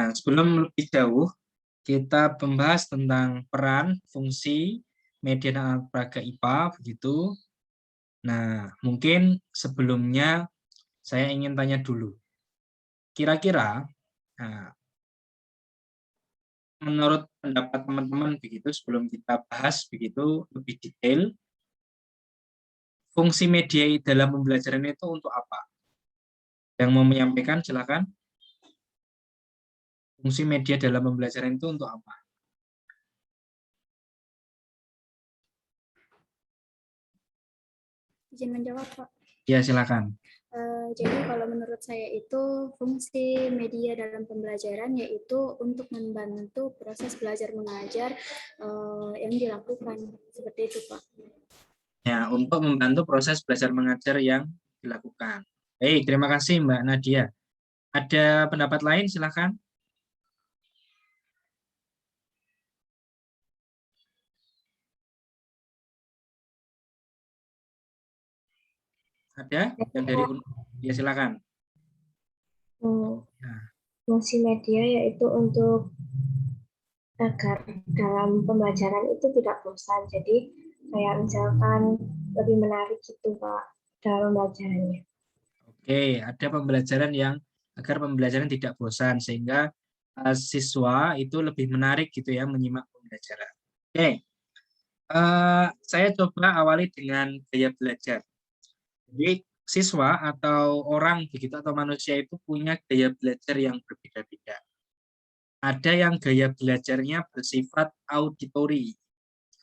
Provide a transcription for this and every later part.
Nah, sebelum lebih jauh, kita membahas tentang peran, fungsi, media dan alat peraga IPA, begitu. Nah, mungkin sebelumnya saya ingin tanya dulu. Kira-kira, nah, menurut pendapat teman-teman begitu, sebelum kita bahas begitu lebih detail, fungsi media dalam pembelajaran itu untuk apa? Yang mau menyampaikan, silakan. Fungsi media dalam pembelajaran itu untuk apa? Izin menjawab, Pak. Ya, silakan. Jadi kalau menurut saya itu fungsi media dalam pembelajaran yaitu untuk membantu proses belajar mengajar yang dilakukan seperti itu, Pak. Ya, untuk membantu proses belajar mengajar yang dilakukan. Baik, terima kasih Mbak Nadia. Ada pendapat lain, silakan. Ada yang dari ya silakan. Nah, Fungsi media yaitu untuk agar dalam pembelajaran itu tidak bosan. Jadi kayak misalkan lebih menarik gitu Pak dalam pembelajarannya. oke, ada pembelajaran yang agar pembelajaran tidak bosan sehingga siswa itu lebih menarik gitu ya menyimak pembelajaran. Oke, saya coba awali dengan gaya belajar. Jadi siswa atau orang begitu atau manusia itu punya gaya belajar yang berbeda-beda. Ada yang gaya belajarnya bersifat auditori.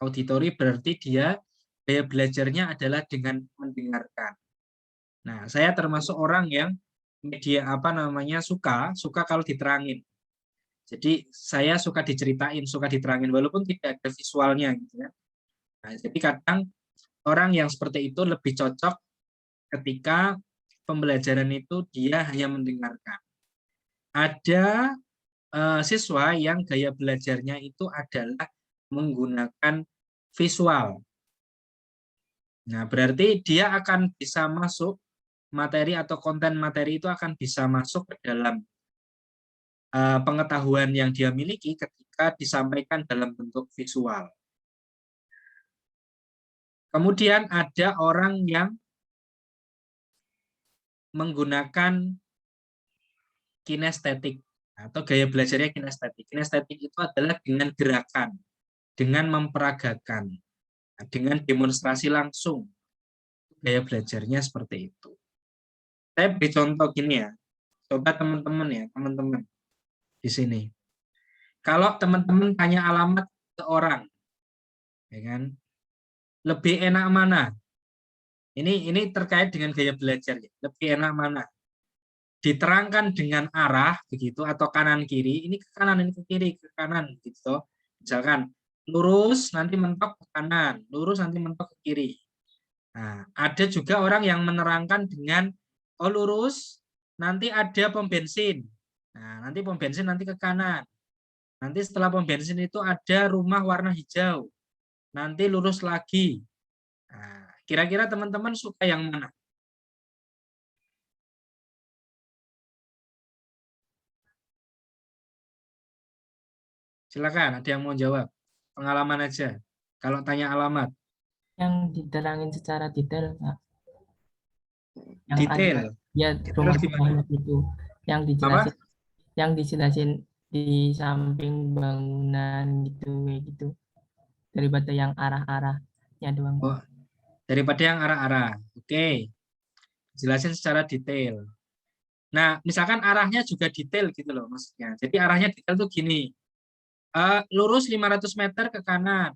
Auditori berarti dia gaya belajarnya adalah dengan mendengarkan. Nah, saya termasuk orang yang media suka kalau diterangin. Jadi saya suka diceritain, suka diterangin walaupun tidak ada visualnya gitu ya. Nah, jadi kadang orang yang seperti itu lebih cocok ketika pembelajaran itu dia hanya mendengarkan. Ada siswa yang gaya belajarnya itu adalah menggunakan visual. Nah, berarti dia akan bisa masuk materi atau konten materi itu akan bisa masuk ke dalam pengetahuan yang dia miliki ketika disampaikan dalam bentuk visual. Kemudian ada orang yang menggunakan kinestetik atau gaya belajarnya kinestetik. Kinestetik itu adalah dengan gerakan, dengan memperagakan, dengan demonstrasi langsung. Gaya belajarnya seperti itu. Saya beri contoh gini ya. Coba teman-teman di sini. Kalau teman-teman tanya alamat ke orang, ya kan, lebih enak mana? Ini terkait dengan gaya belajar. Ya. Lebih enak mana? Diterangkan dengan arah begitu atau kanan kiri. Ini ke kanan, ini ke kiri, ke kanan gitu. Misalkan lurus nanti mentok ke kanan, lurus nanti mentok ke kiri. Nah, ada juga orang yang menerangkan dengan lurus nanti ada pom bensin. Nah, nanti pom bensin nanti ke kanan. Nanti setelah pom bensin itu ada rumah warna hijau. Nanti lurus lagi. Nah, kira-kira teman-teman suka yang mana? Silakan, ada yang mau jawab. Pengalaman aja. Kalau tanya alamat. Yang diterangin secara detail, Pak. Yang Detail. ada, ya rumah-rumahnya itu. Yang dijelasin di samping bangunan gitu, kayak gitu. Daripada yang arah-arahnya doang. Oh, daripada yang arah-arah. Oke. Jelasin secara detail. Nah, misalkan arahnya juga detail gitu loh maksudnya. Jadi arahnya detail tuh gini. Lurus 500 meter ke kanan.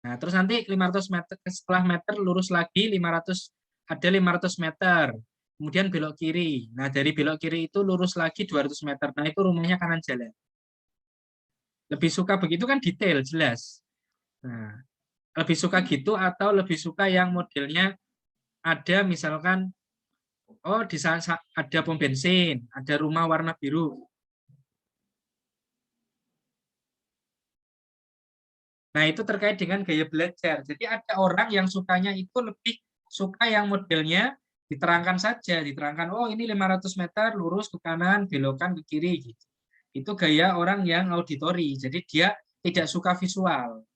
Nah, terus nanti 500 meter setelah meter lurus lagi 500 ada 500 meter. Kemudian belok kiri. Nah, dari belok kiri itu lurus lagi 200 meter. Nah, itu rumahnya kanan jalan. Lebih suka begitu kan detail, jelas. Nah, lebih suka gitu atau lebih suka yang modelnya ada misalkan di sana ada pom bensin, ada rumah warna biru. Nah, itu terkait dengan gaya belajar. Jadi ada orang yang sukanya itu lebih suka yang modelnya diterangkan saja, diterangkan, oh ini 500 meter lurus ke kanan, belokan ke kiri. Gitu. itu gaya orang yang auditori, jadi dia tidak suka visual.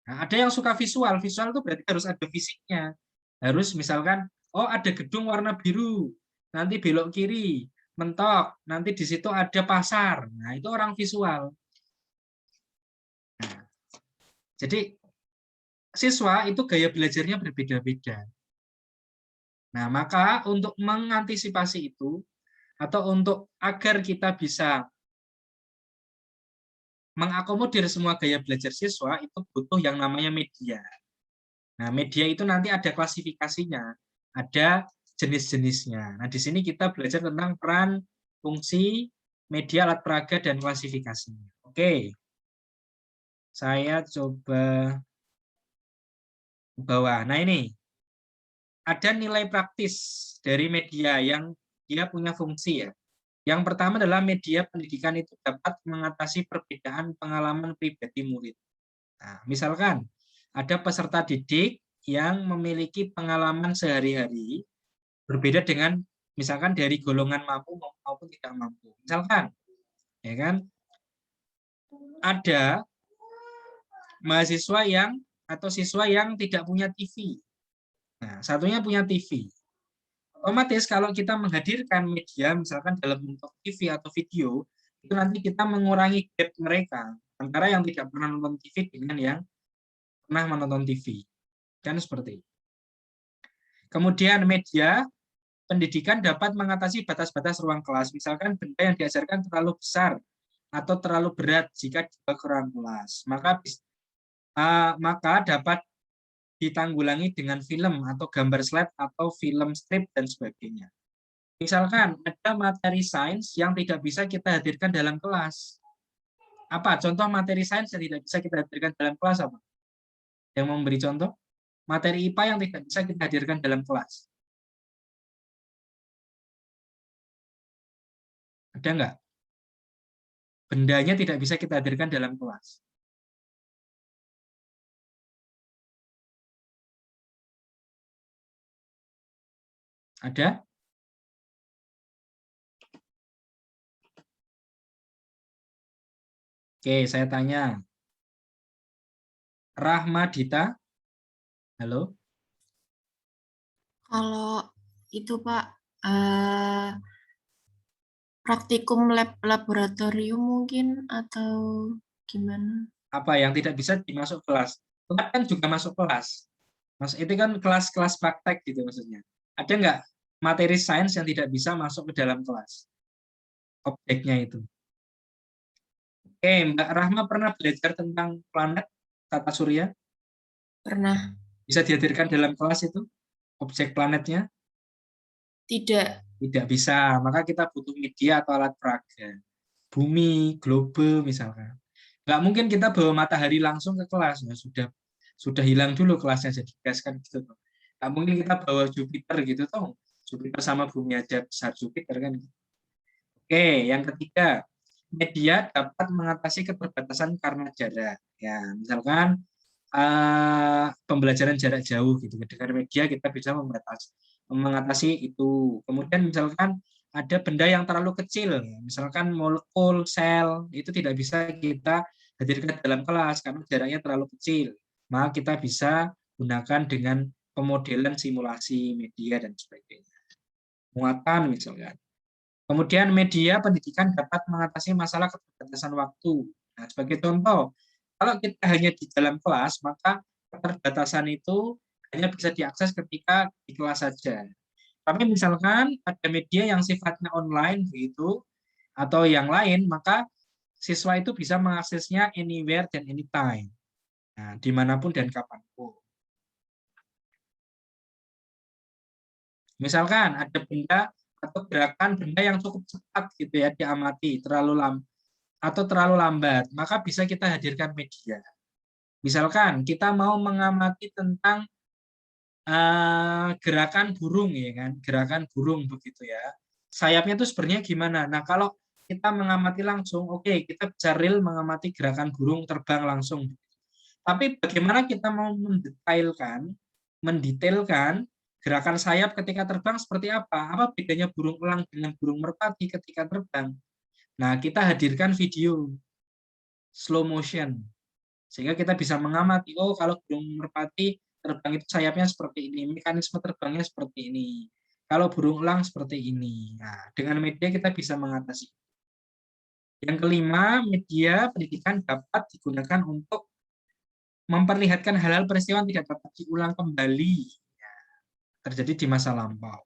Nah, ada yang suka visual, visual itu berarti harus ada fisiknya. Harus misalkan, oh ada gedung warna biru, nanti belok kiri, mentok, nanti di situ ada pasar. Nah, itu orang visual. Nah, jadi siswa itu gaya belajarnya berbeda-beda. Nah, maka untuk mengantisipasi itu, atau untuk agar kita bisa mengakomodir semua gaya belajar siswa, itu butuh yang namanya media. Nah, media itu nanti ada klasifikasinya, ada jenis-jenisnya. Nah, di sini kita belajar tentang peran, fungsi, media, alat peraga, dan klasifikasinya. Oke, saya coba bawah. Nah, ini ada nilai praktis dari media yang dia punya fungsi ya. Yang pertama adalah media pendidikan itu dapat mengatasi perbedaan pengalaman pribadi murid. Nah, misalkan ada peserta didik yang memiliki pengalaman sehari-hari berbeda dengan misalkan dari golongan mampu maupun tidak mampu. Misalkan, ya kan, ada mahasiswa yang atau siswa yang tidak punya TV. Nah, satunya punya TV. Otomatis kalau kita menghadirkan media misalkan dalam bentuk TV atau video, itu nanti kita mengurangi gap mereka antara yang tidak pernah nonton TV dengan yang pernah menonton TV. Kan seperti itu. Kemudian media pendidikan dapat mengatasi batas-batas ruang kelas. Misalkan benda yang diajarkan terlalu besar atau terlalu berat jika dibawa ke ruang kelas. Maka dapat ditanggulangi dengan film atau gambar slide atau film strip dan sebagainya. Misalkan ada materi sains yang tidak bisa kita hadirkan dalam kelas. Apa contoh materi sains yang tidak bisa kita hadirkan dalam kelas apa? Yang memberi contoh? Materi IPA yang tidak bisa kita hadirkan dalam kelas. Ada nggak? Bendanya tidak bisa kita hadirkan dalam kelas. Ada? Oke, saya tanya. Rahmadita? Halo? Kalau itu Pak, praktikum laboratorium mungkin atau gimana? Apa yang tidak bisa dimasuk kelas? Lab kan juga masuk kelas. Itu kan kelas-kelas praktek gitu maksudnya. Ada nggak materi sains yang tidak bisa masuk ke dalam kelas? Objeknya itu. Oke, Mbak Rahma pernah belajar tentang planet, tata surya? Pernah. Bisa dihadirkan dalam kelas itu? Objek planetnya? Tidak. Tidak bisa, maka kita butuh media atau alat peraga. Bumi, globe misalkan. Nggak mungkin kita bawa matahari langsung ke kelas, ya sudah hilang dulu kelasnya jadi gas kan gitu. Nggak mungkin kita bawa Jupiter gitu toh. Jupiter sama bumi aja besar Jupiter kan. Oke, yang ketiga, media dapat mengatasi keterbatasan karena jarak. Ya, misalkan pembelajaran jarak jauh gitu. Dengan media kita bisa mengatasi itu. Kemudian misalkan ada benda yang terlalu kecil, misalkan molekul, sel, itu tidak bisa kita hadirkan dalam kelas karena jaraknya terlalu kecil. Maka kita bisa gunakan dengan pemodelan simulasi media dan sebagainya. Muatan misalkan. Kemudian media pendidikan dapat mengatasi masalah keterbatasan waktu. Nah, sebagai contoh, kalau kita hanya di dalam kelas, maka keterbatasan itu hanya bisa diakses ketika di kelas saja. Tapi misalkan ada media yang sifatnya online begitu atau yang lain, maka siswa itu bisa mengaksesnya anywhere dan anytime. Nah, dimanapun dan kapanpun. Misalkan ada benda atau gerakan benda yang cukup cepat gitu ya diamati, terlalu lambat, maka bisa kita hadirkan media. Misalkan kita mau mengamati tentang gerakan burung ya kan, gerakan burung begitu ya. Sayapnya itu sebenarnya gimana? Nah, kalau kita mengamati langsung, oke, kita bisa real mengamati gerakan burung terbang langsung. Tapi bagaimana kita mau mendetailkan gerakan sayap ketika terbang seperti apa? Apa bedanya burung elang dengan burung merpati ketika terbang? Nah, kita hadirkan video slow motion sehingga kita bisa mengamati, oh kalau burung merpati terbang itu sayapnya seperti ini, mekanisme terbangnya seperti ini. Kalau burung elang seperti ini. Nah, dengan media kita bisa mengatasi. Yang kelima, media pendidikan dapat digunakan untuk memperlihatkan hal-hal peristiwa yang tidak dapat diulang kembali terjadi di masa lampau.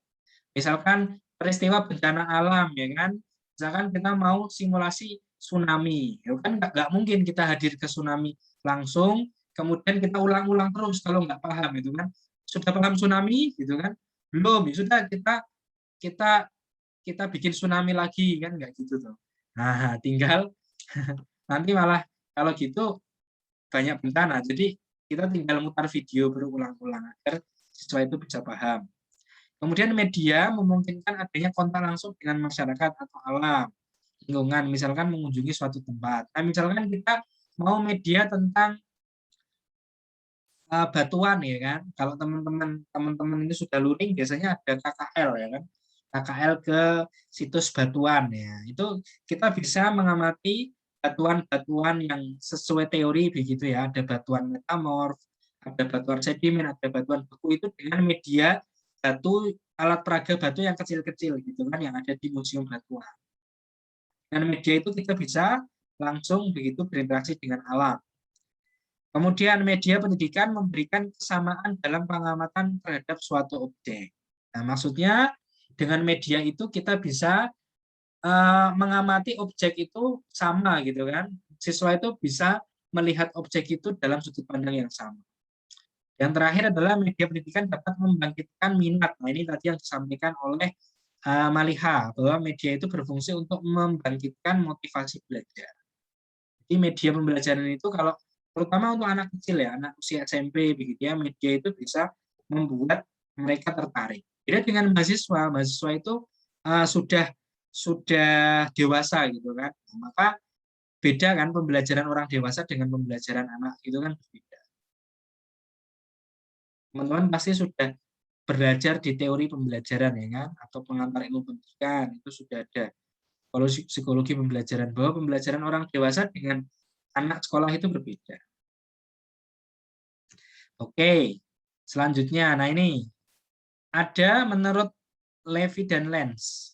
Misalkan peristiwa bencana alam, ya kan? Misalkan kita mau simulasi tsunami, ya kan nggak mungkin kita hadir ke tsunami langsung, kemudian kita ulang-ulang terus kalau nggak paham, itu kan? Sudah paham tsunami, gitu kan? Belum, ya sudah kita bikin tsunami lagi, kan nggak gitu tuh. Nah, tinggal nanti malah kalau gitu banyak bencana. Jadi kita tinggal mutar video berulang-ulang agar siswa itu bisa paham. Kemudian media memungkinkan adanya kontak langsung dengan masyarakat atau alam, lingkungan, misalkan mengunjungi suatu tempat. Nah, misalkan kita mau media tentang batuan, ya kan. Kalau teman-teman ini sudah luring, biasanya ada KKL, ya kan. KKL ke situs batuan, ya. Itu kita bisa mengamati batuan-batuan yang sesuai teori begitu ya. Ada batuan metamorf, ada batuan sedimen, ada batuan beku, itu dengan media batu, alat peraga batu yang kecil-kecil gitu kan, yang ada di museum batuan. Dan media itu kita bisa langsung begitu berinteraksi dengan alam. Kemudian media pendidikan memberikan kesamaan dalam pengamatan terhadap suatu objek. Nah, maksudnya dengan media itu kita bisa mengamati objek itu sama gitu kan. Siswa itu bisa melihat objek itu dalam sudut pandang yang sama. Yang terakhir adalah media pendidikan dapat membangkitkan minat. Nah, ini tadi yang disampaikan oleh Maliha, bahwa media itu berfungsi untuk membangkitkan motivasi belajar. Jadi media pembelajaran itu kalau terutama untuk anak kecil ya, anak usia SMP begitu ya, media itu bisa membuat mereka tertarik. Beda dengan mahasiswa itu sudah dewasa gitu kan. Maka beda kan pembelajaran orang dewasa dengan pembelajaran anak, itu kan berbeda. Teman-teman pasti sudah belajar di teori pembelajaran ya kan, atau pengantar ilmu pendidikan, itu sudah ada. Kalau psikologi pembelajaran, bahwa pembelajaran orang dewasa dengan anak sekolah itu berbeda. Oke, selanjutnya, nah ini ada menurut Levy dan Lenz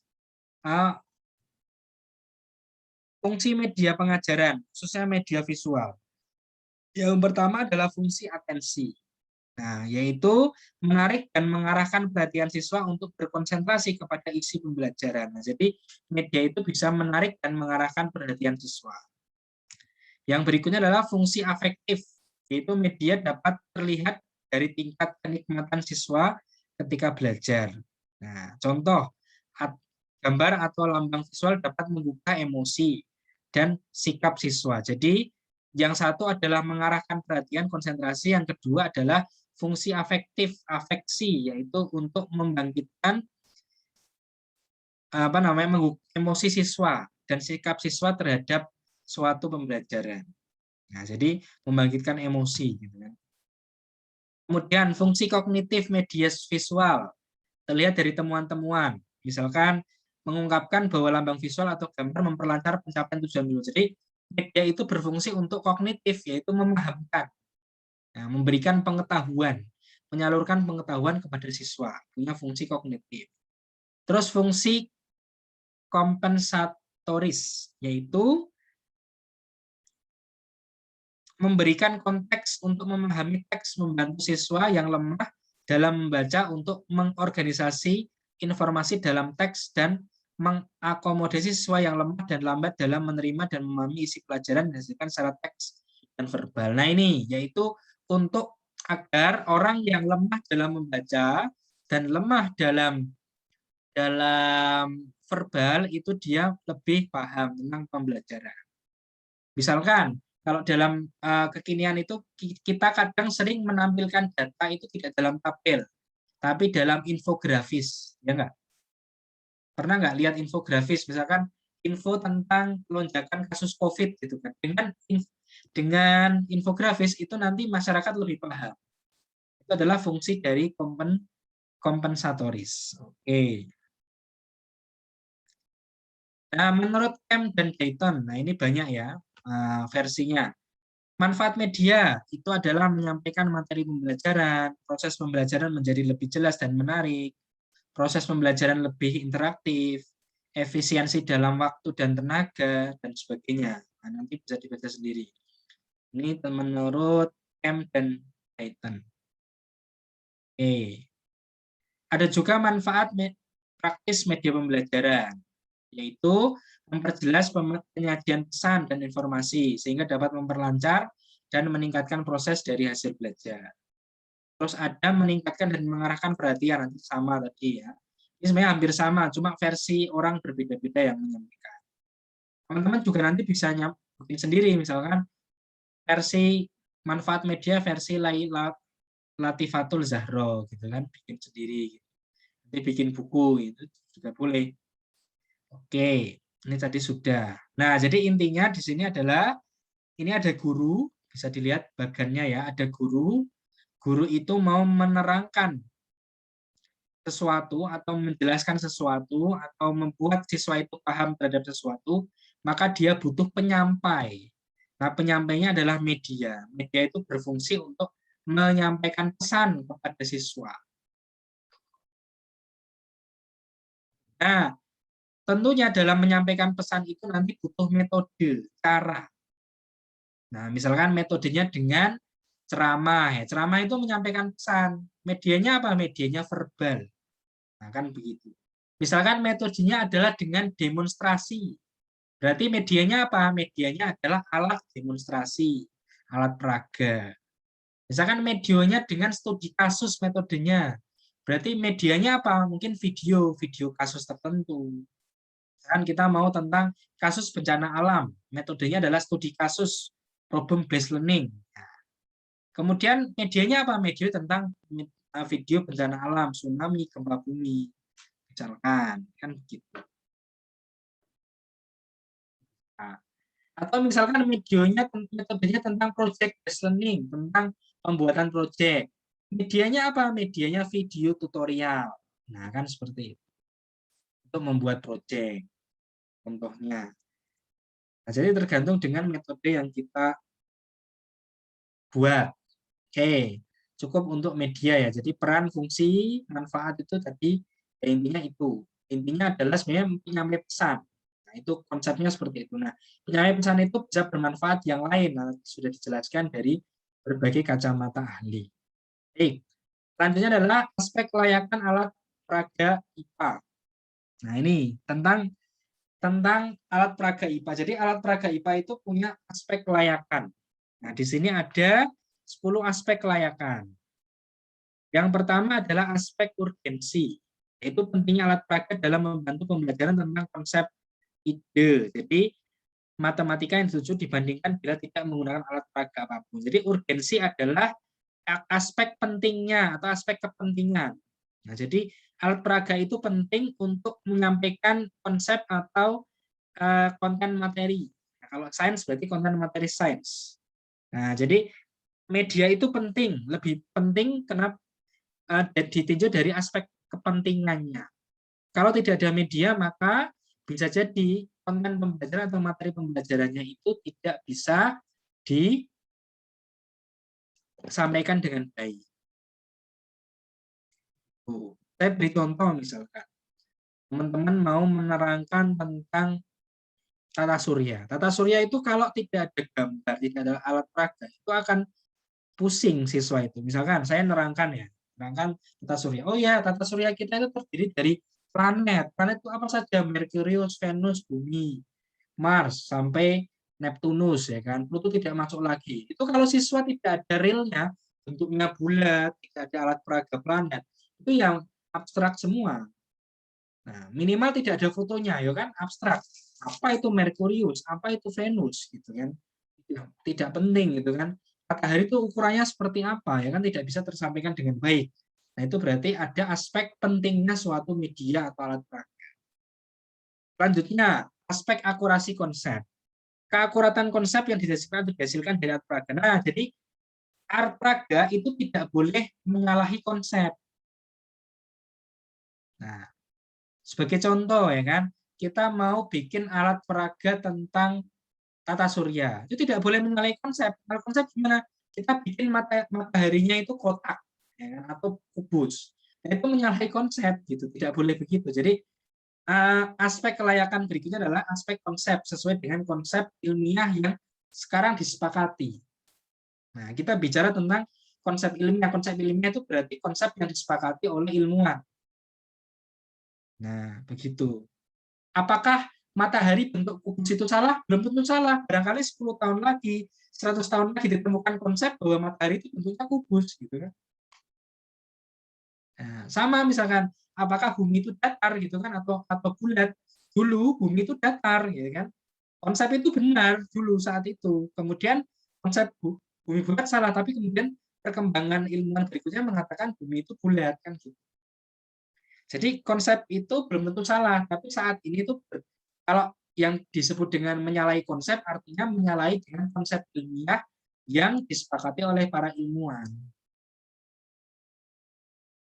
fungsi media pengajaran, khususnya media visual. Yang pertama adalah fungsi atensi. Nah, yaitu menarik dan mengarahkan perhatian siswa untuk berkonsentrasi kepada isi pembelajaran. Nah, jadi media itu bisa menarik dan mengarahkan perhatian siswa. Yang berikutnya adalah fungsi afektif, yaitu media dapat terlihat dari tingkat kenikmatan siswa ketika belajar. Nah, contoh, gambar atau lambang visual dapat membuka emosi dan sikap siswa. Jadi, yang satu adalah mengarahkan perhatian, konsentrasi, yang kedua adalah fungsi afektif, afeksi, yaitu untuk membangkitkan emosi siswa dan sikap siswa terhadap suatu pembelajaran. Nah, jadi membangkitkan emosi gitu kan. Kemudian fungsi kognitif media visual terlihat dari temuan-temuan. Misalkan mengungkapkan bahwa lambang visual atau gambar memperlancar pencapaian tujuan dulu. Jadi media itu berfungsi untuk kognitif, yaitu memahamkan. Nah, memberikan pengetahuan, menyalurkan pengetahuan kepada siswa, punya fungsi kognitif. Terus fungsi kompensatoris, yaitu memberikan konteks untuk memahami teks, membantu siswa yang lemah dalam membaca untuk mengorganisasi informasi dalam teks dan mengakomodasi siswa yang lemah dan lambat dalam menerima dan memahami isi pelajaran dihasilkan secara teks dan verbal. Nah, ini yaitu untuk agar orang yang lemah dalam membaca dan lemah dalam verbal itu dia lebih paham tentang pembelajaran. Misalkan kalau dalam kekinian itu kita kadang sering menampilkan data itu tidak dalam tabel, tapi dalam infografis, ya enggak? Pernah nggak lihat infografis, misalkan info tentang lonjakan kasus COVID gitu kan? Dengan infografis itu nanti masyarakat lebih paham. Itu adalah fungsi dari kompensatoris. Oke. Nah, menurut Kemp dan Dayton, nah ini banyak ya versinya. Manfaat media itu adalah menyampaikan materi pembelajaran, proses pembelajaran menjadi lebih jelas dan menarik, proses pembelajaran lebih interaktif, efisiensi dalam waktu dan tenaga, dan sebagainya. Nah, nanti bisa dibaca sendiri. Ini menurut Kemp dan Dayton. Oke. Ada juga manfaat praktis media pembelajaran, yaitu memperjelas penyajian pesan dan informasi, sehingga dapat memperlancar dan meningkatkan proses dari hasil belajar. Terus ada meningkatkan dan mengarahkan perhatian, nanti sama tadi ya. Ini sebenarnya hampir sama, cuma versi orang berbeda-beda yang menyampaikan. Teman-teman juga nanti bisa bikin sendiri, misalkan versi manfaat media versi Latifatul Zahro, gitu kan, bikin sendiri. Nanti bikin buku, itu juga boleh. Oke, ini tadi sudah. Nah, jadi intinya di sini adalah, ini ada guru, bisa dilihat bagannya ya, ada guru. Guru itu mau menerangkan sesuatu atau menjelaskan sesuatu atau membuat siswa itu paham terhadap sesuatu, maka dia butuh penyampai. Nah, penyampainya adalah media. Media itu berfungsi untuk menyampaikan pesan kepada siswa. Nah, tentunya dalam menyampaikan pesan itu nanti butuh metode, cara. Nah, misalkan metodenya dengan ceramah. Ya. Ceramah itu menyampaikan pesan. Medianya apa? Medianya verbal. Nah, kan begitu. Misalkan metodenya adalah dengan demonstrasi. Berarti medianya apa? Medianya adalah alat demonstrasi, alat peraga. Misalkan medianya dengan studi kasus metodenya. Berarti medianya apa? Mungkin video kasus tertentu. Misalkan kita mau tentang kasus bencana alam. Metodenya adalah studi kasus problem based learning. Kemudian medianya apa? Media tentang video bencana alam, tsunami, gempa bumi. Misalkan, kan begitu. Nah, atau misalkan metodenya tentang project based learning, tentang pembuatan project. Medianya apa? Medianya video tutorial. Nah, kan seperti itu. Untuk membuat project. Contohnya. Nah, jadi tergantung dengan metode yang kita buat. Oke, cukup untuk media ya. Jadi peran, fungsi, manfaat itu tadi ya, intinya itu. Intinya adalah sebenarnya menyampaikan pesan. Nah, itu konsepnya seperti itu. Nah, penyampaian pesan itu bisa bermanfaat yang lain. Nah, sudah dijelaskan dari berbagai kacamata ahli. Baik. Selanjutnya adalah aspek kelayakan alat peraga IPA. Nah, ini tentang alat peraga IPA. Jadi alat peraga IPA itu punya aspek kelayakan. Nah, di sini ada 10 aspek kelayakan. Yang pertama adalah aspek urgensi, yaitu pentingnya alat peraga dalam membantu pembelajaran tentang konsep ide. Jadi matematika yang setuju dibandingkan bila tidak menggunakan alat peraga apapun. Jadi urgensi adalah aspek pentingnya atau aspek kepentingan. Nah, jadi alat peraga itu penting untuk menyampaikan konsep atau konten materi. Nah, kalau sains berarti konten materi sains. Nah, jadi media itu penting, lebih penting kenapa ditinjau dari aspek kepentingannya. Kalau tidak ada media, maka bisa jadi konten pembelajaran atau materi pembelajarannya itu tidak bisa disampaikan dengan baik. Saya beri contoh misalkan, teman-teman mau menerangkan tentang tata surya. Tata surya itu kalau tidak ada gambar, tidak ada alat peraga, itu akan pusing siswa itu. Misalkan saya nerangkan tata surya. Oh ya, tata surya kita itu terdiri dari planet. Planet itu apa saja? Merkurius, Venus, Bumi, Mars sampai Neptunus ya kan. Pluto tidak masuk lagi. Itu kalau siswa tidak ada realnya, bentuknya bulat, tidak ada alat peraga planet, itu yang abstrak semua. Nah, minimal tidak ada fotonya ya kan, abstrak. Apa itu Merkurius? Apa itu Venus gitu kan? Tidak penting gitu kan. Matahari itu ukurannya seperti apa ya kan, tidak bisa tersampaikan dengan baik. Nah, itu berarti ada aspek pentingnya suatu media atau alat peraga. Selanjutnya, aspek akurasi konsep. Keakuratan konsep yang dihasilkan dari alat peraga. Nah, jadi alat peraga itu tidak boleh menyalahi konsep. Nah, sebagai contoh ya kan, kita mau bikin alat peraga tentang tata surya, itu tidak boleh menyalahi konsep. Kalau konsep gimana? Kita bikin mataharinya itu kotak, ya kan, atau kubus. Nah, itu menyalahi konsep, gitu. Tidak boleh begitu. Jadi aspek kelayakan berikutnya adalah aspek konsep sesuai dengan konsep ilmiah yang sekarang disepakati. Nah, kita bicara tentang konsep ilmiah. Konsep ilmiah itu berarti konsep yang disepakati oleh ilmuwan. Nah, begitu. Apakah matahari bentuk kubus itu salah? Belum tentu salah. Barangkali 10 tahun lagi, 100 tahun lagi ditemukan konsep bahwa matahari itu bentuknya kubus, gitu kan. Nah, sama misalkan, apakah bumi itu datar gitu kan atau bulat? Dulu bumi itu datar, ya kan. Konsep itu benar dulu saat itu. Kemudian konsep bumi bulat salah, tapi kemudian perkembangan ilmuwan berikutnya mengatakan bumi itu bulat kan gitu. Jadi konsep itu belum tentu salah, tapi saat ini itu kalau yang disebut dengan menyalahi konsep artinya menyalahi dengan konsep ilmiah yang disepakati oleh para ilmuwan.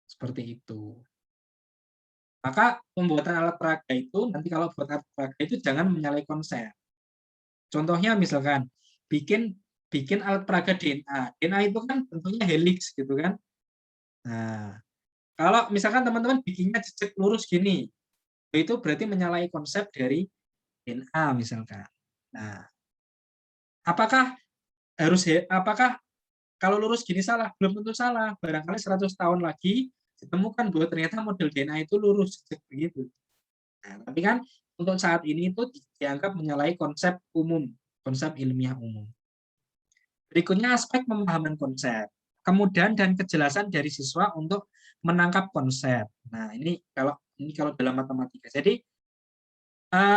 Seperti itu. Maka pembuatan alat peraga itu, nanti kalau buat alat peraga itu jangan menyalahi konsep. Contohnya misalkan bikin alat peraga DNA. DNA itu kan bentuknya helix gitu kan. Nah, kalau misalkan teman-teman bikinnya jejak lurus gini, itu berarti menyalahi konsep dari DNA misalkan. Nah, apakah kalau lurus gini salah? Belum tentu salah. Barangkali 100 tahun lagi ditemukan bahwa ternyata model DNA itu lurus begitu. Nah, tapi kan untuk saat ini itu dianggap menyalahi konsep umum, konsep ilmiah umum. Berikutnya aspek pemahaman konsep. Kemudahan dan kejelasan dari siswa untuk menangkap konsep. Nah, ini kalau dalam matematika. Jadi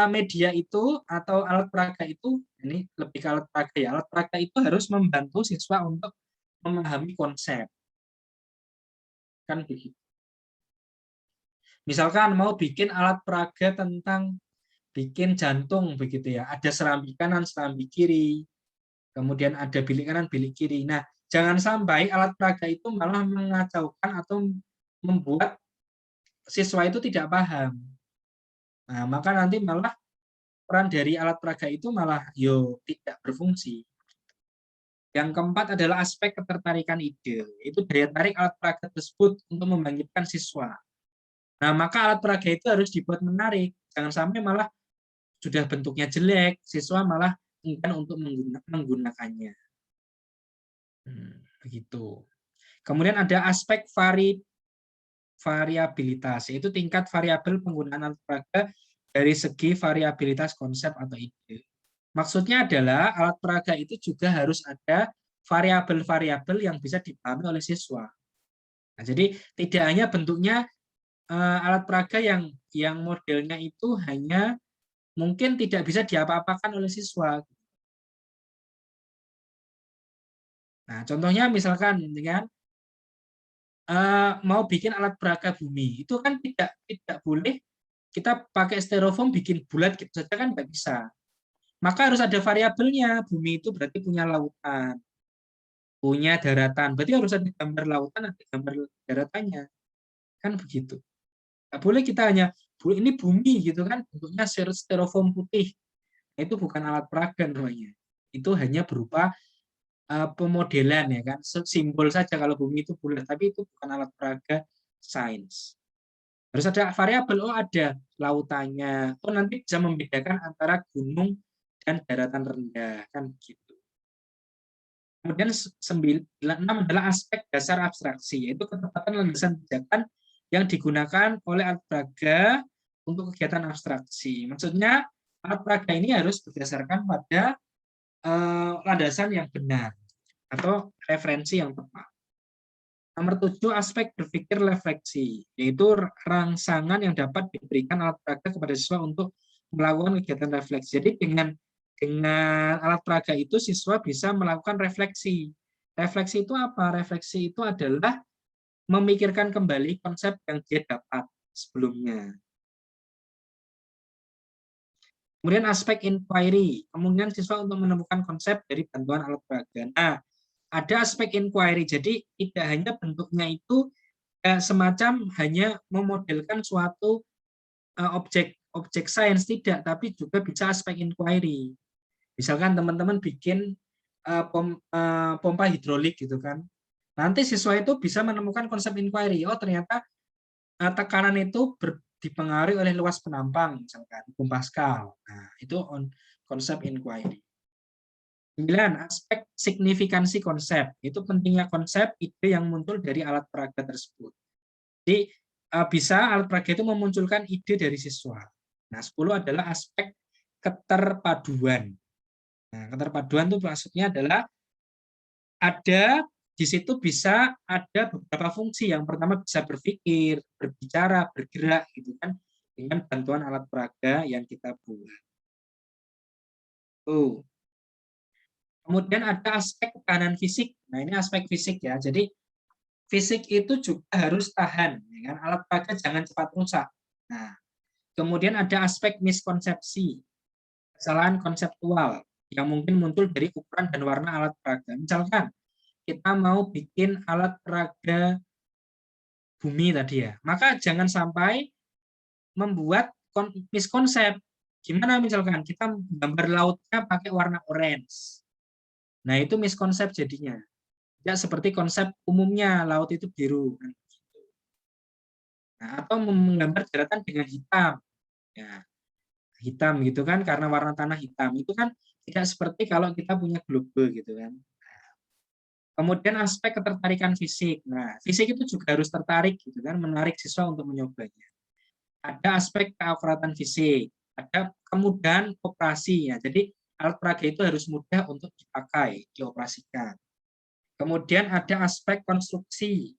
media itu atau alat peraga itu, ini lebih ke alat peraga ya. Alat peraga itu harus membantu siswa untuk memahami konsep. Kan begitu. Misalkan mau bikin alat peraga tentang bikin jantung begitu ya. Ada serambi kanan, serambi kiri. Kemudian ada bilik kanan, bilik kiri. Nah, jangan sampai alat peraga itu malah mengacaukan atau membuat siswa itu tidak paham. Nah, maka nanti malah peran dari alat peraga itu malah tidak berfungsi. Yang keempat adalah aspek ketertarikan ide. Itu daya tarik alat peraga tersebut untuk membangkitkan siswa. Nah, maka alat peraga itu harus dibuat menarik. Jangan sampai malah sudah bentuknya jelek, siswa malah enggan untuk menggunakannya. Begitu. Kemudian ada aspek variabilitas, yaitu tingkat variabel penggunaan alat peraga dari segi variabilitas konsep atau ide. Maksudnya adalah alat peraga itu juga harus ada variabel-variabel yang bisa dipahami oleh siswa. Nah, jadi tidak hanya bentuknya alat peraga yang modelnya itu hanya mungkin tidak bisa diapa-apakan oleh siswa. Nah, contohnya misalkan kan mau bikin alat peraga bumi, itu kan tidak boleh kita pakai styrofoam bikin bulat gitu saja kan nggak bisa. Maka harus ada variabelnya. Bumi itu berarti punya lautan, punya daratan. Berarti harus ada gambar lautan, ada gambar daratannya. Kan begitu. Nggak boleh kita hanya ini bumi gitu kan, bentuknya styrofoam putih. Itu bukan alat peraga namanya. Itu hanya berupa pemodelan ya kan, simbol saja kalau bumi itu bulat, tapi itu bukan alat peraga sains. Harus ada variabel, ada lautannya, nanti bisa membedakan antara gunung dan daratan rendah, kan begitu. Kemudian 6 adalah aspek dasar abstraksi, yaitu ketepatan landasan pijakan yang digunakan oleh alat peraga untuk kegiatan abstraksi. Maksudnya alat peraga ini harus berdasarkan pada landasan yang benar atau referensi yang tepat. Nomor 7, aspek berpikir refleksi, yaitu rangsangan yang dapat diberikan alat peraga kepada siswa untuk melakukan kegiatan refleksi. Jadi dengan alat peraga itu siswa bisa melakukan refleksi. Refleksi itu apa? Refleksi itu adalah memikirkan kembali konsep yang dia dapat sebelumnya. Kemudian aspek inquiry, kemungkinan siswa untuk menemukan konsep dari bantuan alat peraga. Nah, ada aspek inquiry, jadi tidak hanya bentuknya itu semacam hanya memodelkan suatu objek objek sains, tidak, tapi juga bisa aspek inquiry. Misalkan teman-teman bikin pompa hidrolik gitu kan. Nanti siswa itu bisa menemukan konsep inquiry. Oh, ternyata tekanan itu dipengaruhi oleh luas penampang, misalkan Pascal. Nah, itu konsep inquiry. 9. Aspek signifikansi konsep. Itu pentingnya konsep, ide yang muncul dari alat peraga tersebut. Jadi, bisa alat peraga itu memunculkan ide dari siswa. Nah, 10 adalah aspek keterpaduan. Nah, keterpaduan itu maksudnya adalah ada di situ bisa ada beberapa fungsi. Yang pertama bisa berpikir, berbicara, bergerak gitu kan dengan bantuan alat peraga yang kita buat. Kemudian ada aspek ketahanan fisik. Nah, ini aspek fisik ya. Jadi fisik itu juga harus tahan, ya kan? Alat peraga jangan cepat rusak. Nah, kemudian ada aspek miskonsepsi, kesalahan konseptual yang mungkin muncul dari ukuran dan warna alat peraga. Misalkan kita mau bikin alat peraga bumi tadi ya, maka jangan sampai membuat miskonsep. Gimana misalkan kita gambar lautnya pakai warna orange. Nah, itu miskonsep jadinya. Tidak seperti konsep umumnya laut itu biru. Nah, atau menggambar daratan dengan hitam. Ya, hitam gitu kan karena warna tanah hitam. Itu kan tidak seperti kalau kita punya globe gitu kan. Kemudian aspek ketertarikan fisik. Nah, fisik itu juga harus tertarik gitu kan, menarik siswa untuk menyobanya. Ada aspek keakuratan fisik, ada kemudahan operasi ya. Jadi alat peraga itu harus mudah untuk dipakai, dioperasikan. Kemudian ada aspek konstruksi.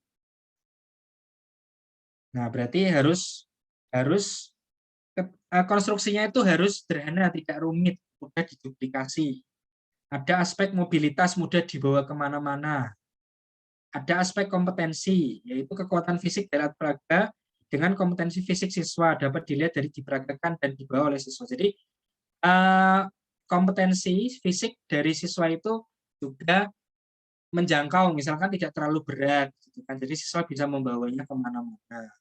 Nah, berarti harus konstruksinya itu harus sederhana, tidak rumit, mudah diduplikasi. Ada aspek mobilitas, mudah dibawa kemana-mana. Ada aspek kompetensi, yaitu kekuatan fisik dari alat peraga dengan kompetensi fisik siswa dapat dilihat dari diperagakan dan dibawa oleh siswa. Jadi kompetensi fisik dari siswa itu juga menjangkau, misalkan tidak terlalu berat, gitu kan. Jadi siswa bisa membawanya kemana-mana.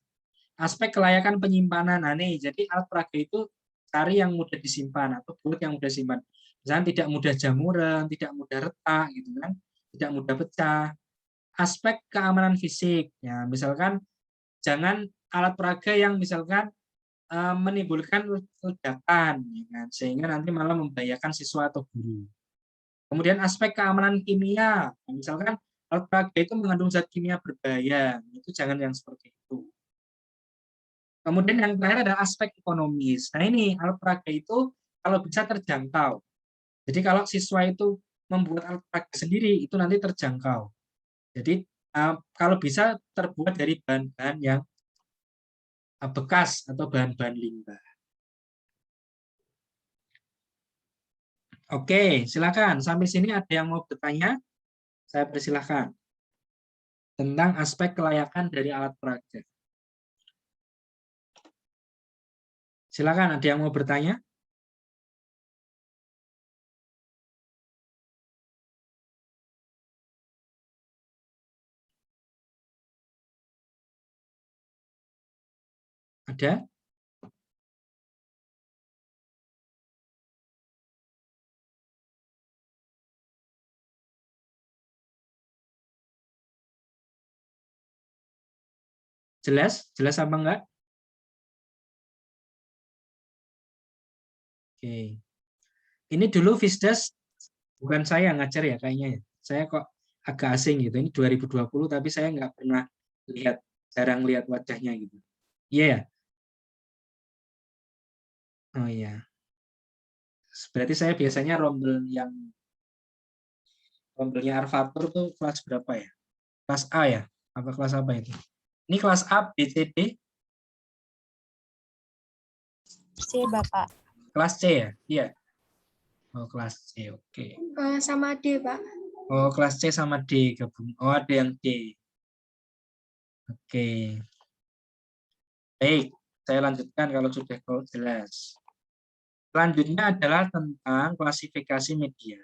Aspek kelayakan penyimpanan, nah nih, jadi alat peraga itu cari yang mudah disimpan atau buat yang mudah disimpan. Misalkan tidak mudah jamuran, tidak mudah retak, gitu kan, tidak mudah pecah. Aspek keamanan fisik, ya misalkan jangan alat peraga yang misalkan menimbulkan ledakan, ya kan? Sehingga nanti malah membahayakan siswa atau guru. Kemudian aspek keamanan kimia, misalkan alat peraga itu mengandung zat kimia berbahaya, itu jangan yang seperti itu. Kemudian yang terakhir adalah aspek ekonomis. Nah ini alat peraga itu kalau bisa terjangkau. Jadi kalau siswa itu membuat alat peraga sendiri itu nanti terjangkau. Jadi kalau bisa terbuat dari bahan-bahan yang bekas atau bahan-bahan limbah. Oke, silakan. Sampai sini ada yang mau bertanya? Saya persilahkan. Tentang aspek kelayakan dari alat peraga. Silakan, ada yang mau bertanya? Ada? Jelas? Jelas apa enggak? Oke. Ini dulu Fisdes bukan saya ngajar ya kayaknya ya. Saya kok agak asing gitu. Ini 2020 tapi saya nggak pernah lihat, jarang lihat wajahnya gitu. Iya ya? Oh iya. Berarti saya biasanya rombelnya Arfatur tuh kelas berapa ya? Kelas A ya? Apa kelas apa itu? Ini kelas A, B, C, D? C, Bapak. Kelas C ya? Iya. Oh, kelas C, oke. Sama D, Pak. Oh, kelas C sama D gabung. Oh, ada yang D. Oke. Baik, saya lanjutkan kalau sudah jelas. Selanjutnya adalah tentang klasifikasi media.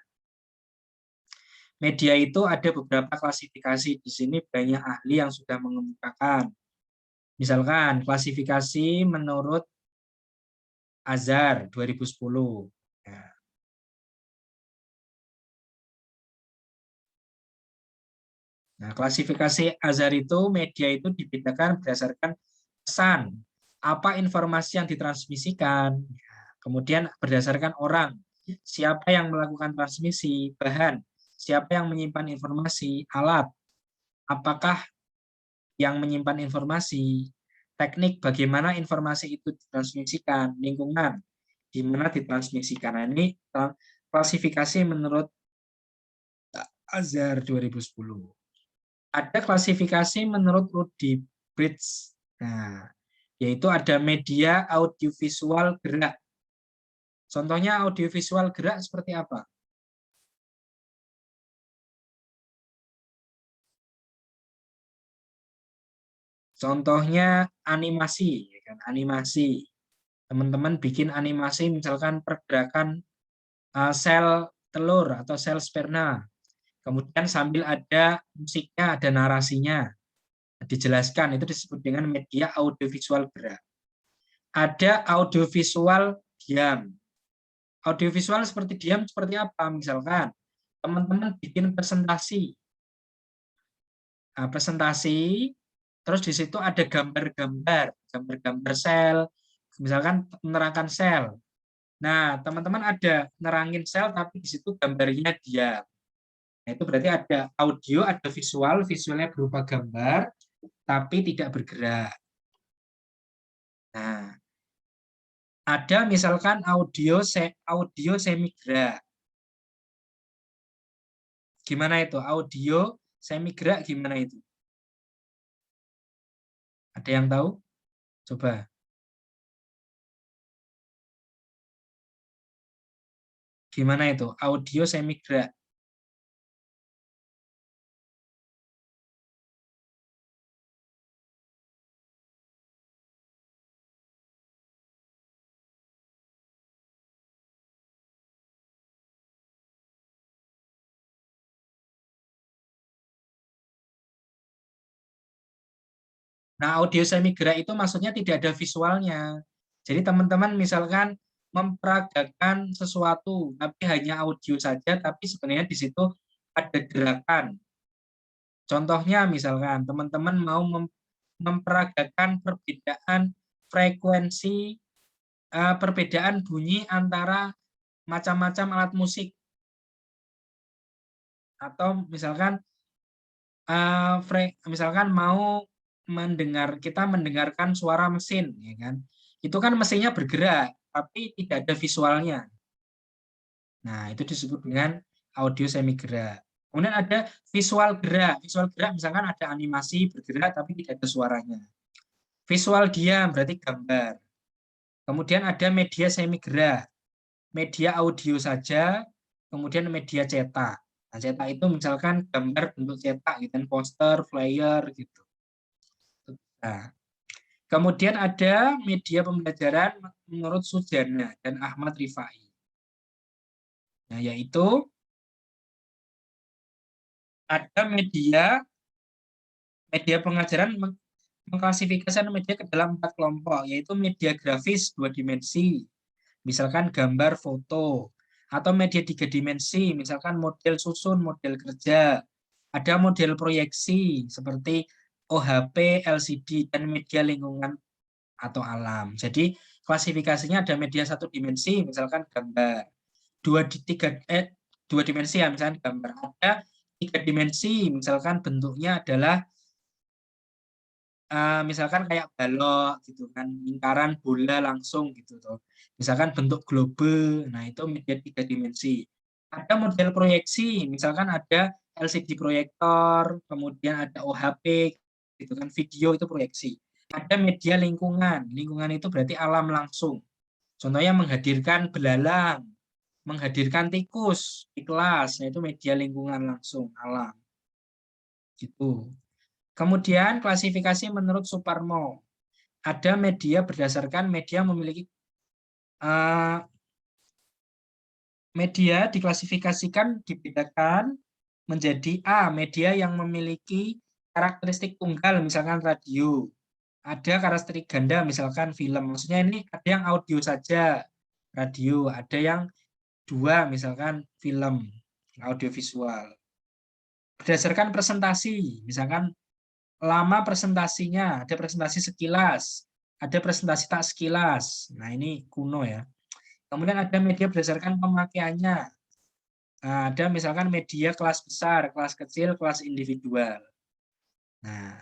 Media itu ada beberapa klasifikasi. Di sini banyak ahli yang sudah mengemukakan. Misalkan klasifikasi menurut Azhar 2010. Ya. Nah, klasifikasi Azhar itu media itu dibedakan berdasarkan pesan, apa informasi yang ditransmisikan, kemudian berdasarkan orang, siapa yang melakukan transmisi, bahan, siapa yang menyimpan informasi, alat, apakah yang menyimpan informasi, teknik bagaimana informasi itu ditransmisikan, lingkungan, di mana ditransmisikan. Nah, ini klasifikasi menurut Azhar 2010. Ada klasifikasi menurut Rudy Bridge. Nah, yaitu ada media audiovisual gerak. Contohnya audiovisual gerak seperti apa? Contohnya animasi, ya kan? Animasi. Teman-teman bikin animasi misalkan pergerakan sel telur atau sel sperma. Kemudian sambil ada musiknya, ada narasinya. Dijelaskan, itu disebut dengan media audiovisual gerak. Ada audiovisual diam. Audiovisual seperti diam seperti apa? Misalkan teman-teman bikin presentasi. Nah, presentasi, terus di situ ada gambar-gambar sel, misalkan menerangkan sel. Nah, teman-teman ada nerangin sel, tapi di situ gambarnya diam. Nah, itu berarti ada audio, ada visual, visualnya berupa gambar, tapi tidak bergerak. Nah, ada misalkan audio semi gerak. Gimana itu? Audio semi gerak gimana itu? Ada yang tahu? Coba. Gimana itu? Audio semi gerak. Nah, audio semi gerak itu maksudnya tidak ada visualnya. Jadi teman-teman misalkan memperagakan sesuatu, tapi hanya audio saja, tapi sebenarnya di situ ada gerakan. Contohnya misalkan teman-teman mau memperagakan perbedaan frekuensi, perbedaan bunyi antara macam-macam alat musik. Atau misalkan misalkan mau kita mendengarkan suara mesin, ya kan? Itu kan mesinnya bergerak, tapi tidak ada visualnya. Nah, itu disebut dengan audio semi gerak. Kemudian ada visual gerak. Visual gerak misalkan ada animasi bergerak tapi tidak ada suaranya. Visual diam berarti gambar. Kemudian ada media semi gerak. Media audio saja, kemudian media cetak. Nah, cetak itu misalkan gambar bentuk cetak, gitu, poster, flyer, gitu. Nah, kemudian ada media pembelajaran menurut Sujana dan Ahmad Rifai. Nah, yaitu ada media pengajaran mengklasifikasikan media ke dalam 4 kelompok, yaitu media grafis 2 dimensi, misalkan gambar, foto, atau media 3 dimensi, misalkan model susun, model kerja, ada model proyeksi seperti OHP, LCD, dan media lingkungan atau alam. Jadi klasifikasinya ada media 1 dimensi, misalkan gambar, 2 dimensi ya, misalkan gambar, ada 3 dimensi, misalkan bentuknya adalah misalkan kayak balok gitu kan, lingkaran bola langsung gitu tuh. Misalkan bentuk globe, nah itu media 3 dimensi. Ada model proyeksi, misalkan ada LCD proyektor, kemudian ada OHP gitu kan, video itu proyeksi. Ada media lingkungan, lingkungan itu berarti alam langsung. Contohnya menghadirkan belalang, menghadirkan tikus di kelas, nah itu media lingkungan langsung, alam. Gitu. Kemudian klasifikasi menurut Suparmo. Ada media berdasarkan media memiliki media diklasifikasikan dibedakan menjadi A, media yang memiliki karakteristik tunggal, misalkan radio, ada karakteristik ganda, misalkan film. Maksudnya ini ada yang audio saja, radio. Ada yang 2, misalkan film, audiovisual. Berdasarkan presentasi, misalkan lama presentasinya, ada presentasi sekilas, ada presentasi tak sekilas. Nah, ini kuno ya. Kemudian ada media berdasarkan pemakaiannya. Nah, ada misalkan media kelas besar, kelas kecil, kelas individual. Nah,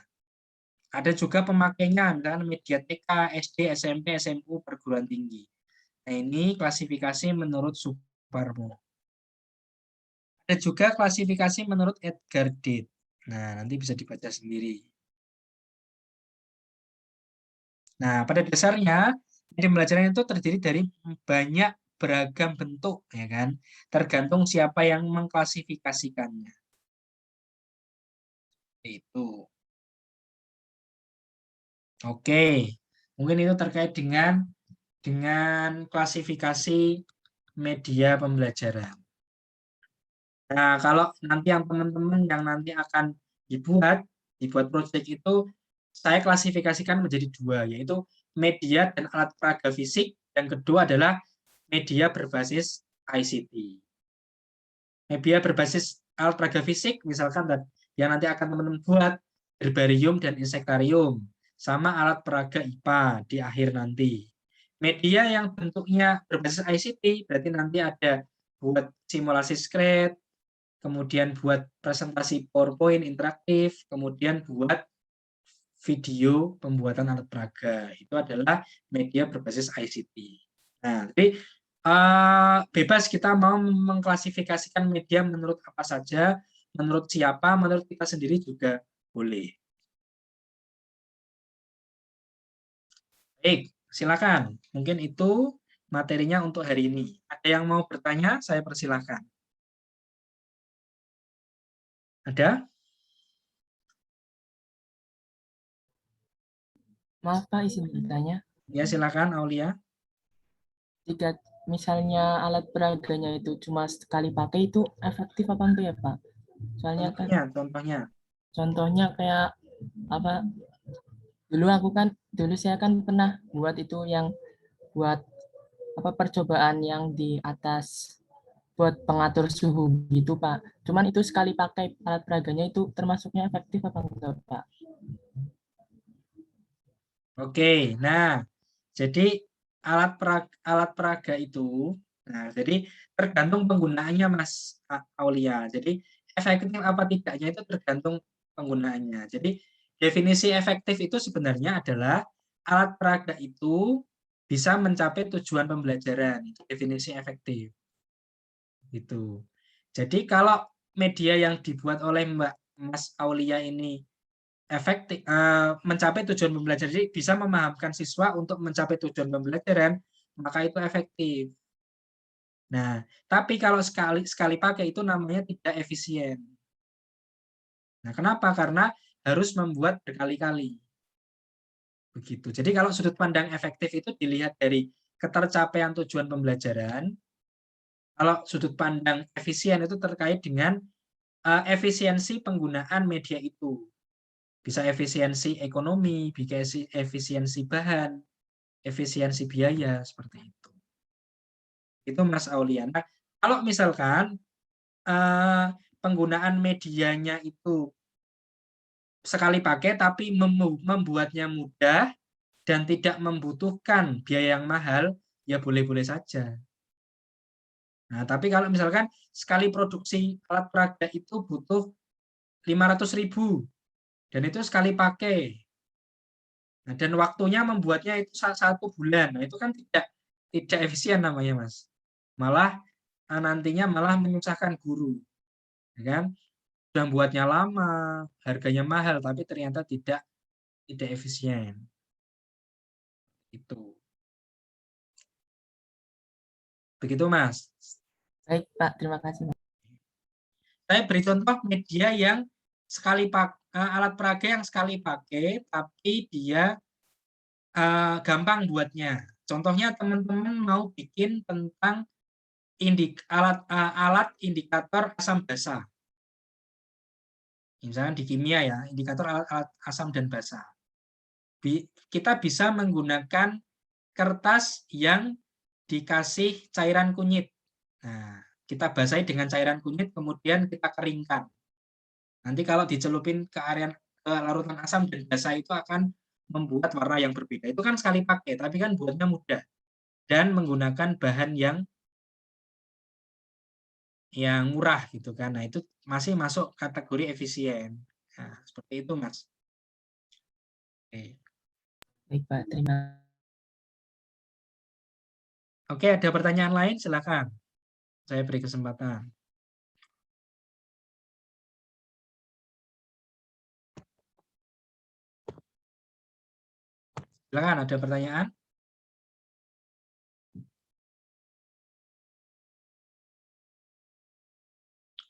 ada juga pemakainya, misalkan media TK, SD, SMP, SMU, perguruan tinggi. Nah, ini klasifikasi menurut Suparmo. Ada juga klasifikasi menurut Edgar Dade. Nah, nanti bisa dibaca sendiri. Nah, pada dasarnya media pembelajaran itu terdiri dari banyak beragam bentuk, ya kan? Tergantung siapa yang mengklasifikasikannya. Itu. Oke, mungkin itu terkait dengan klasifikasi media pembelajaran. Nah, kalau nanti yang teman-teman yang nanti akan dibuat proyek itu, saya klasifikasikan menjadi 2, yaitu media dan alat peraga fisik, yang kedua adalah media berbasis ICT. Media berbasis alat peraga fisik, misalkan yang nanti akan teman-teman buat, herbarium dan insektarium, sama alat peraga IPA di akhir nanti. Media yang bentuknya berbasis ICT, berarti nanti ada buat simulasi Scratch, kemudian buat presentasi PowerPoint interaktif, kemudian buat video pembuatan alat peraga. Itu adalah media berbasis ICT. Nah, jadi bebas kita mau mengklasifikasikan media menurut apa saja, menurut siapa, menurut kita sendiri juga boleh. Baik, silakan. Mungkin itu materinya untuk hari ini. Ada yang mau bertanya? Saya persilahkan. Ada? Maaf Pak, izin bertanya. Ya, silakan Aulia. Jika misalnya alat peraganya itu cuma sekali pakai, itu efektif apa enggak ya Pak? Soalnya kan contohnya kayak apa? Dulu saya kan pernah buat itu yang buat apa percobaan yang di atas buat pengatur suhu gitu Pak. Cuman itu sekali pakai alat peraganya itu termasuknya efektif apa enggak Pak? Oke, nah jadi alat peraga itu, nah jadi tergantung penggunaannya Mas Aulia. Jadi efektif apa tidaknya itu tergantung penggunaannya. Jadi definisi efektif itu sebenarnya adalah alat peraga itu bisa mencapai tujuan pembelajaran. Itu definisi efektif. Gitu. Jadi kalau media yang dibuat oleh Mbak Mas Aulia ini efektif mencapai tujuan pembelajaran, jadi bisa memahamkan siswa untuk mencapai tujuan pembelajaran, maka itu efektif. Nah, tapi kalau sekali pakai itu namanya tidak efisien. Nah, kenapa? Karena harus membuat berkali-kali. Begitu. Jadi kalau sudut pandang efektif itu dilihat dari ketercapaian tujuan pembelajaran. Kalau sudut pandang efisien itu terkait dengan efisiensi penggunaan media itu. Bisa efisiensi ekonomi, bisa efisiensi bahan, efisiensi biaya, seperti itu. Itu Mas Aulia. Nah, kalau misalkan penggunaan medianya itu sekali pakai tapi membuatnya mudah dan tidak membutuhkan biaya yang mahal, ya boleh-boleh saja. Nah, tapi kalau misalkan sekali produksi alat peraga itu butuh 500.000 dan itu sekali pakai. Nah, dan waktunya membuatnya itu 1 bulan. Nah, itu kan tidak efisien namanya, Mas. Malah nantinya malah menyusahkan guru. Ya kan? Sudah buatnya lama, harganya mahal, tapi ternyata tidak efisien. Itu. Begitu, Mas. Baik Pak, terima kasih. Saya beri contoh media yang sekali pakai, alat peraga yang sekali pakai, tapi dia gampang buatnya. Contohnya teman-teman mau bikin tentang alat indikator asam basa. Misalnya di kimia ya, indikator alat asam dan basa. kita bisa menggunakan kertas yang dikasih cairan kunyit. Nah, kita basahi dengan cairan kunyit, kemudian kita keringkan. Nanti kalau dicelupin ke larutan asam dan basa itu akan membuat warna yang berbeda. Itu kan sekali pakai, tapi kan buatnya mudah. Dan menggunakan bahan yang murah gitu kan. Nah, itu masih masuk kategori efisien. Nah, seperti itu, Mas. Oke. Baik, Pak. Terima Oke, ada pertanyaan lain? Silakan. Saya beri kesempatan. Silakan, ada pertanyaan?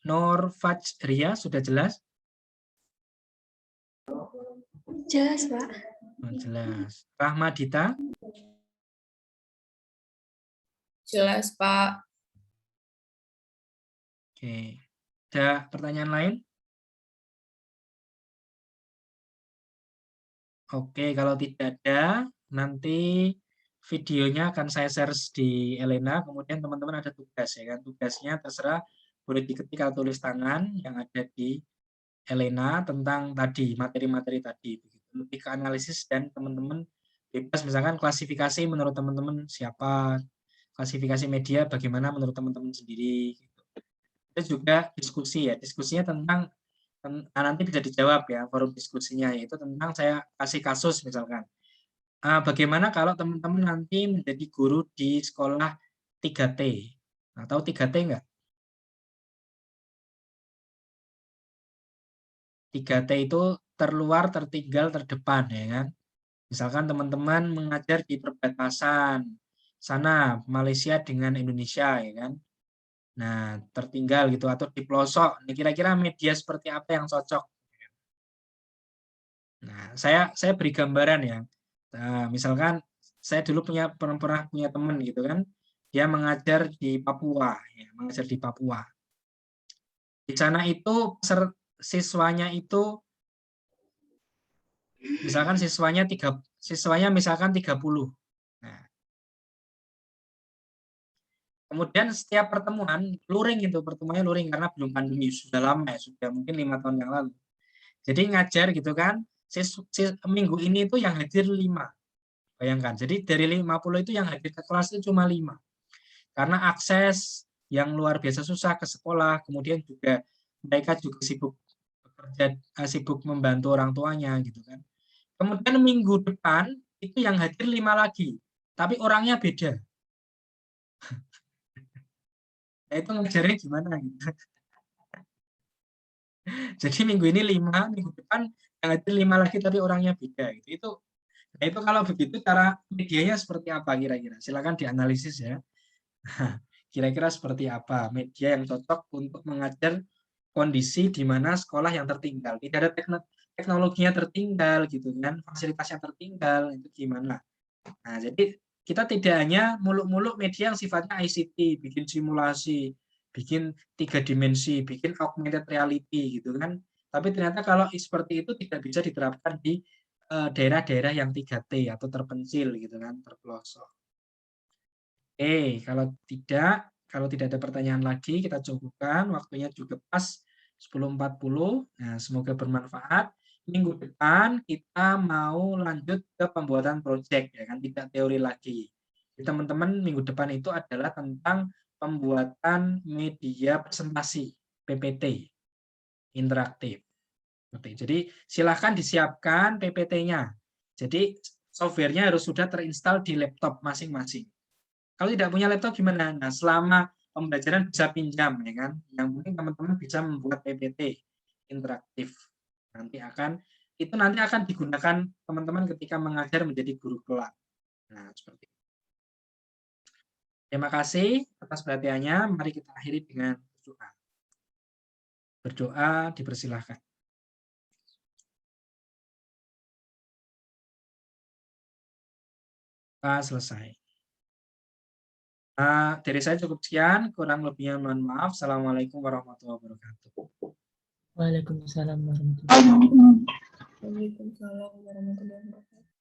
Nur Fajria, sudah jelas? Jelas, Pak. Oh, jelas. Rahmadita? Jelas, Pak. Oke. Ada pertanyaan lain? Oke, kalau tidak ada, nanti videonya akan saya share di Elena, kemudian teman-teman ada tugas ya kan. Tugasnya terserah boleh diketik atau tulis tangan yang ada di Elena tentang tadi, materi-materi tadi. Lebih ke analisis dan teman-teman bebas misalkan klasifikasi menurut teman-teman siapa, klasifikasi media bagaimana menurut teman-teman sendiri. Itu juga diskusi ya, diskusinya tentang nanti bisa dijawab ya forum diskusinya, yaitu tentang saya kasih kasus misalkan. Bagaimana kalau teman-teman nanti menjadi guru di sekolah 3T? Nah, tahu 3T enggak? 3T itu terluar, tertinggal, terdepan ya kan. Misalkan teman-teman mengajar di perbatasan sana Malaysia dengan Indonesia ya kan. Nah, tertinggal gitu atau di pelosok. Nah, kira-kira media seperti apa yang cocok? Nah, saya beri gambaran ya. Nah, misalkan saya dulu pernah punya teman gitu kan, dia mengajar di Papua, ya, mengajar di Papua. Di sana itu siswanya itu misalkan siswanya misalkan 30. Nah, kemudian setiap pertemuan luring itu, pertemuannya luring karena belum pandemi, sudah lama ya, sudah mungkin 5 tahun yang lalu. Jadi ngajar gitu kan, minggu ini itu yang hadir 5. Bayangkan, jadi dari 50 itu yang hadir ke kelas itu cuma 5. Karena akses yang luar biasa susah ke sekolah, kemudian juga mereka juga sibuk bekerja, sibuk membantu orang tuanya gitu kan. Kemudian minggu depan itu yang hadir 5 lagi, tapi orangnya beda. Nah, itu ngajarnya gimana gitu. Jadi minggu ini 5, minggu depan yang hadir 5 lagi tapi orangnya beda gitu. Nah, itu kalau begitu cara medianya seperti apa kira-kira? Silakan dianalisis ya. Kira-kira seperti apa media yang cocok untuk mengajar kondisi di mana sekolah yang tertinggal. Tidak ada teknologinya tertinggal gitu kan, fasilitasnya tertinggal, itu gimana. Nah, jadi kita tidak hanya muluk-muluk media yang sifatnya ICT, bikin simulasi, bikin 3 dimensi, bikin augmented reality gitu kan. Tapi ternyata kalau seperti itu tidak bisa diterapkan di daerah-daerah yang 3T atau terpencil gitu kan, terpelosok. Oke, kalau tidak ada pertanyaan lagi, kita cukupkan. Waktunya juga pas 10.40. Nah, semoga bermanfaat. Minggu depan kita mau lanjut ke pembuatan proyek, ya kan, tidak teori lagi. Teman-teman, minggu depan itu adalah tentang pembuatan media presentasi PPT interaktif. Jadi silahkan disiapkan PPT-nya. Jadi softwarenya harus sudah terinstall di laptop masing-masing. Kalau tidak punya laptop gimana? Nah, selama pembelajaran bisa pinjam ya kan. Yang penting teman-teman bisa membuat PPT interaktif. Nanti akan digunakan teman-teman ketika mengajar menjadi guru kelak. Nah, seperti itu. Terima kasih atas perhatiannya. Mari kita akhiri dengan berdoa. Berdoa dipersilahkan. Selesai. Dari saya cukup sekian, kurang lebihnya mohon maaf. Assalamualaikum warahmatullahi wabarakatuh. Waalaikumsalam warahmatullahi wabarakatuh. Waalaikumsalam warahmatullahi wabarakatuh.